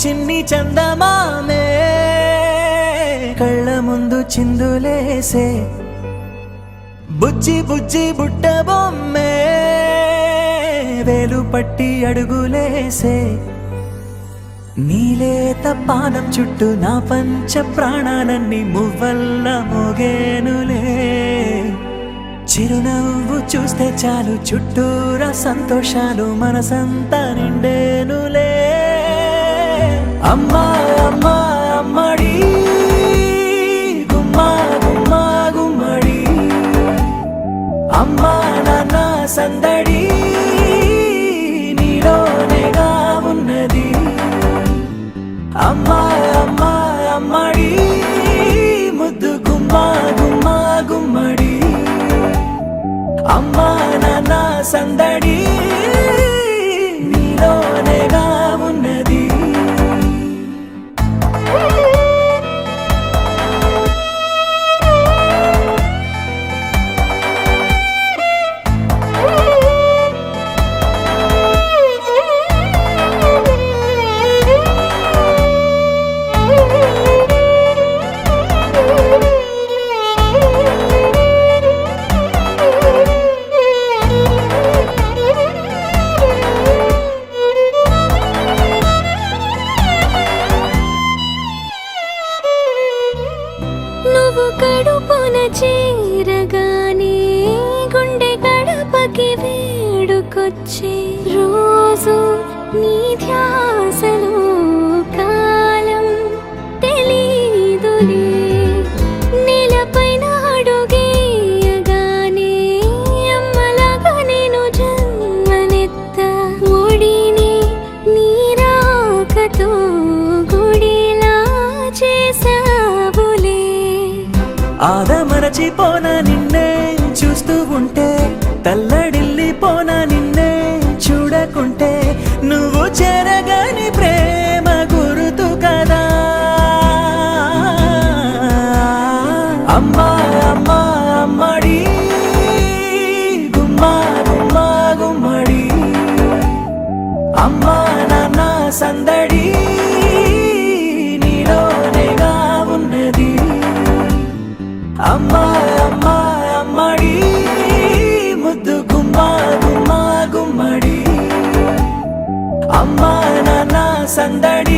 చిన్ని చందమామే కళ్ళ ముందు చిందులేసే బుజ్జి బుజ్జి బుట్ట బొమ్మే వేలు పట్టి అడుగులేసే నీలేత పానం చుట్టూ నా పంచ ప్రాణాలన్నీ మువ్వల్ల మోగేనులే చిరునవ్వు చూస్తే చాలు చుట్టూరా సంతోషాలు మనసంతా నిండేనులే అమ్మా అమ్మా అమ్మడి గుమ్మా గుమ్మా గుమ్మడి అమ్మా నాన్న సందడి నీలోనేగా ఉన్నది అమ్మా అమ్మా అమ్మడి ముద్దు గుమ్మా గుమ్మా గుమ్మడి అమ్మా నాన్న సందడి నీలోనేగా ఉన్నది కడుపున చేరగానే గుండె గడపకి వేడుకొచ్చే రోజు నీ ధ్యాసలో కాలం తెలీదులే నేలపైన అడుగేయగానే అమ్మలాగా నేను జన్మనెత్త ఒడిని నీ రాకతో గుడిలా చేసావులే ఆదమరచిపోనా నిన్నే చూస్తూ ఉంటే తల్లడిల్లిపోనా నిన్నే చూడకుంటే నువ్వు చెరగని ప్రేమ గురుతు కదా అమ్మా అమ్మా అమ్మడి గుమ్మా గుమ్మా గుమ్మడి అమ్మా నాన్న సందడి నీలోనేగా ఉన్నది అమ్మా అమ్మా అమ్మడి ముద్దు గుమ్మా గుమ్మా గుమ్మడి అమ్మా నాన్న సందడి